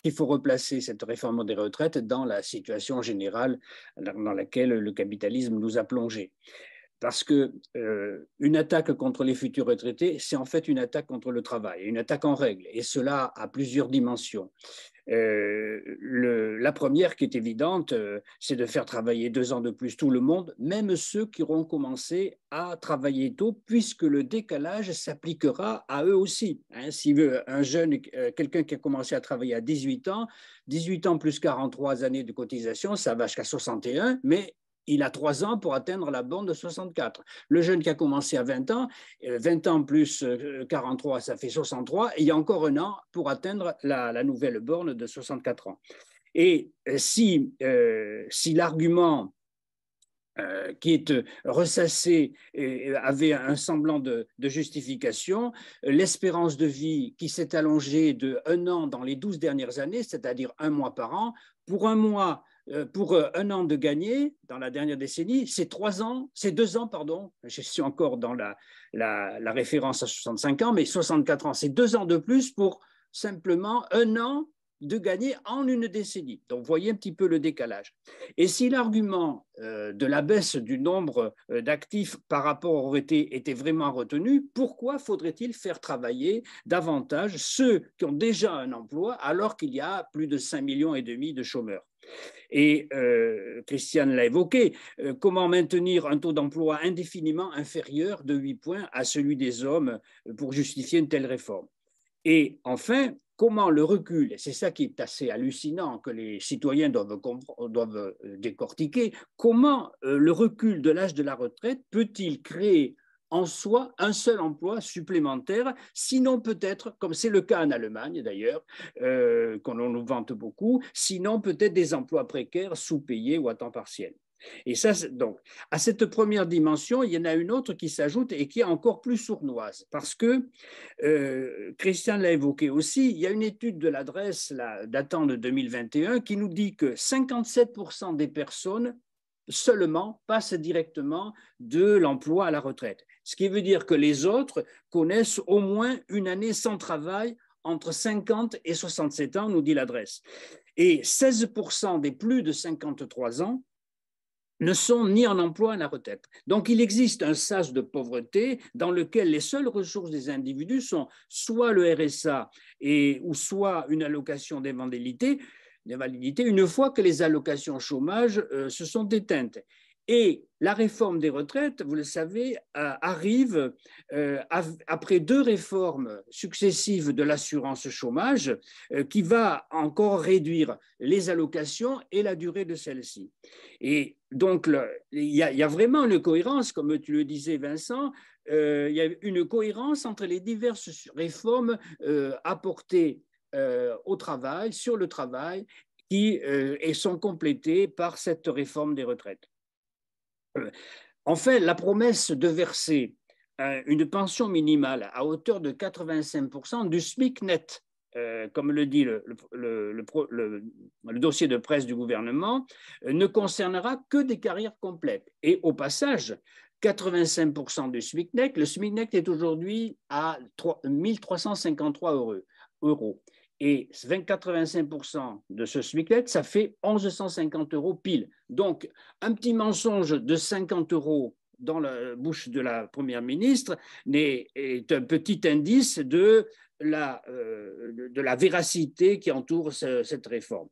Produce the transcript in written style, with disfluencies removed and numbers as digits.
qu'il faut replacer cette réforme des retraites dans la situation générale dans laquelle le capitalisme nous a plongés. Parce que une attaque contre les futurs retraités, c'est en fait une attaque contre le travail, une attaque en règle, et cela a plusieurs dimensions. La première qui est évidente, c'est de faire travailler 2 ans de plus tout le monde, même ceux qui auront commencé à travailler tôt, puisque le décalage s'appliquera à eux aussi. Hein, si un jeune, quelqu'un qui a commencé à travailler à 18 ans plus 43 années de cotisation, ça va jusqu'à 61, mais il a 3 ans pour atteindre la borne de 64. Le jeune qui a commencé à 20 ans, 20 ans plus 43, ça fait 63, et il y a encore 1 an pour atteindre la nouvelle borne de 64 ans. Et si l'argument qui est ressassé avait un semblant de justification, l'espérance de vie qui s'est allongée de 1 an dans les 12 dernières années, c'est-à-dire 1 mois par an, pour 1 an de gagné dans la dernière décennie, c'est 2 ans, pardon, je suis encore dans la référence à 65 ans, mais 64 ans, c'est 2 ans de plus pour simplement 1 an de gagner en une décennie. Donc, vous voyez un petit peu le décalage. Et si l'argument de la baisse du nombre d'actifs par rapport au retraité était vraiment retenu, pourquoi faudrait-il faire travailler davantage ceux qui ont déjà un emploi alors qu'il y a plus de 5,5 millions de chômeurs? Et Christiane l'a évoqué, comment maintenir un taux d'emploi indéfiniment inférieur de 8 points à celui des hommes pour justifier une telle réforme? Et enfin, comment le recul, et c'est ça qui est assez hallucinant, que les citoyens doivent décortiquer, comment le recul de l'âge de la retraite peut-il créer en soi un seul emploi supplémentaire, sinon peut-être, comme c'est le cas en Allemagne d'ailleurs, qu'on nous vante beaucoup, sinon peut-être des emplois précaires, sous-payés ou à temps partiel. Et ça, donc, à cette première dimension, il y en a une autre qui s'ajoute et qui est encore plus sournoise, parce que, Christian l'a évoqué aussi, il y a une étude de l'adresse datant de 2021 qui nous dit que 57% des personnes seulement passent directement de l'emploi à la retraite. Ce qui veut dire que les autres connaissent au moins une année sans travail entre 50 et 67 ans, nous dit l'adresse. Et 16% des plus de 53 ans ne sont ni en emploi ni en retraite. Donc, il existe un sas de pauvreté dans lequel les seules ressources des individus sont soit le RSA ou soit une allocation d'invalidité, une fois que les allocations chômage se sont éteintes. Et la réforme des retraites, vous le savez, arrive après 2 réformes successives de l'assurance chômage qui va encore réduire les allocations et la durée de celles-ci. Et donc, il y a vraiment une cohérence, comme tu le disais, Vincent, il y a une cohérence entre les diverses réformes apportées au travail, sur le travail, qui sont complétées par cette réforme des retraites. En fait, la promesse de verser une pension minimale à hauteur de 85% du SMIC net, comme le dit le dossier de presse du gouvernement, ne concernera que des carrières complètes. Et au passage, 85% du SMIC net, le SMIC net est aujourd'hui à 1 353 euros. Et 85% de ce SMIC net, ça fait 1 150 euros pile. Donc, un petit mensonge de 50 euros dans la bouche de la Première ministre est un petit indice de la véracité qui entoure cette réforme.